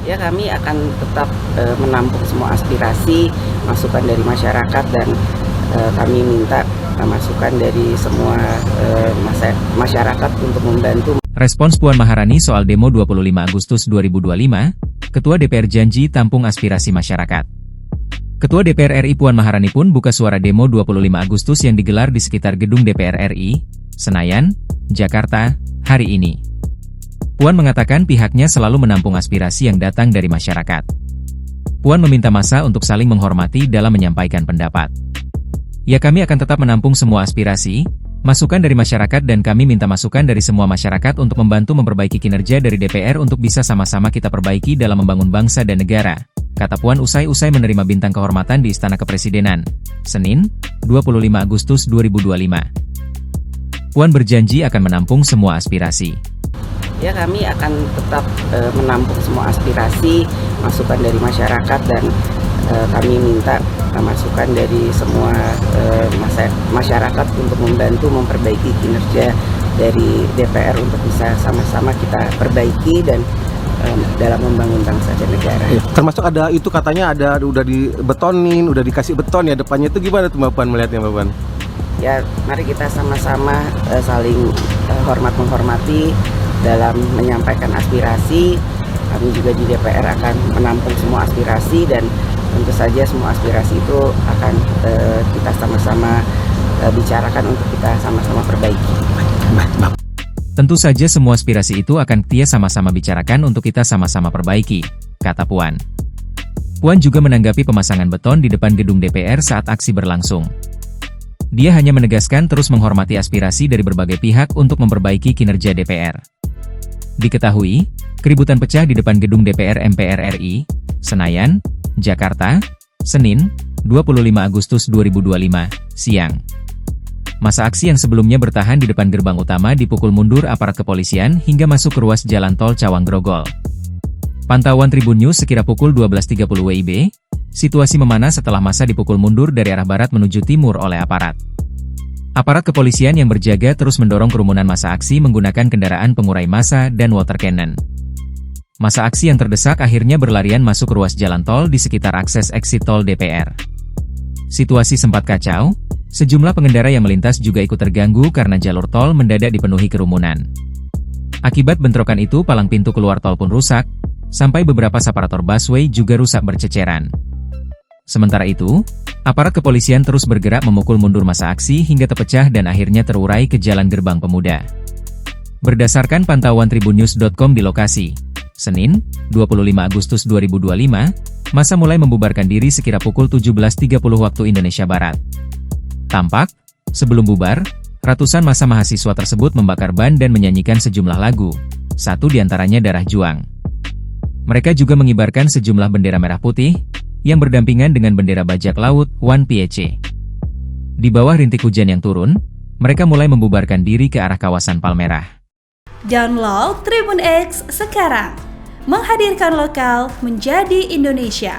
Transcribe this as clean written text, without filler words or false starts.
Ya, kami akan tetap menampung semua aspirasi, masukan dari masyarakat dan kami minta masukan dari semua masyarakat untuk membantu. Respons Puan Maharani soal demo 25 Agustus 2025, Ketua DPR janji tampung aspirasi masyarakat. Ketua DPR RI Puan Maharani pun buka suara demo 25 Agustus yang digelar di sekitar gedung DPR RI, Senayan, Jakarta, hari ini. Puan mengatakan pihaknya selalu menampung aspirasi yang datang dari masyarakat. Puan meminta massa untuk saling menghormati dalam menyampaikan pendapat. Ya, kami akan tetap menampung semua aspirasi, masukan dari masyarakat dan kami minta masukan dari semua masyarakat untuk membantu memperbaiki kinerja dari DPR untuk bisa sama-sama kita perbaiki dalam membangun bangsa dan negara, kata Puan usai menerima bintang kehormatan di Istana Kepresidenan, Senin, 25 Agustus 2025. Puan berjanji akan menampung semua aspirasi. Ya, kami akan tetap menampung semua aspirasi, masukan dari masyarakat dan kami minta masukan dari semua masyarakat untuk membantu memperbaiki kinerja dari DPR untuk bisa sama-sama kita perbaiki dan dalam membangun bangsa dan negara. Ya, termasuk ada itu katanya udah dibetonin, udah dikasih beton ya depannya, itu gimana tuh Mbak Puan melihatnya Mbak Puan? Ya, mari kita sama-sama saling menghormati dalam menyampaikan aspirasi. Kami juga di DPR akan menampung semua aspirasi dan tentu saja semua aspirasi itu akan kita sama-sama bicarakan untuk kita sama-sama perbaiki. Tentu saja semua aspirasi itu akan kita sama-sama bicarakan untuk kita sama-sama perbaiki, kata Puan. Puan juga menanggapi pemasangan beton di depan gedung DPR saat aksi berlangsung. Dia hanya menegaskan terus menghormati aspirasi dari berbagai pihak untuk memperbaiki kinerja DPR. Diketahui, keributan pecah di depan gedung DPR MPR RI, Senayan, Jakarta, Senin, 25 Agustus 2025, siang. Masa aksi yang sebelumnya bertahan di depan gerbang utama dipukul mundur aparat kepolisian hingga masuk ke ruas jalan tol Cawang Grogol. Pantauan Tribun News sekira pukul 12.30 WIB, situasi memanas setelah massa dipukul mundur dari arah barat menuju timur oleh aparat. Aparat kepolisian yang berjaga terus mendorong kerumunan massa aksi menggunakan kendaraan pengurai massa dan water cannon. Massa aksi yang terdesak akhirnya berlarian masuk ke ruas jalan tol di sekitar akses exit tol DPR. Situasi sempat kacau, sejumlah pengendara yang melintas juga ikut terganggu karena jalur tol mendadak dipenuhi kerumunan. Akibat bentrokan itu palang pintu keluar tol pun rusak, sampai beberapa separator busway juga rusak berceceran. Sementara itu, aparat kepolisian terus bergerak memukul mundur massa aksi hingga terpecah dan akhirnya terurai ke Jalan Gerbang Pemuda. Berdasarkan pantauan tribunnews.com di lokasi, Senin, 25 Agustus 2025, massa mulai membubarkan diri sekira pukul 17.30 waktu Indonesia Barat. Tampak, sebelum bubar, ratusan massa mahasiswa tersebut membakar ban dan menyanyikan sejumlah lagu, satu diantaranya Darah Juang. Mereka juga mengibarkan sejumlah bendera merah putih, yang berdampingan dengan bendera bajak laut, One Piece. Di bawah rintik hujan yang turun, mereka mulai membubarkan diri ke arah kawasan Palmerah. Download Tribun X sekarang, menghadirkan lokal menjadi Indonesia.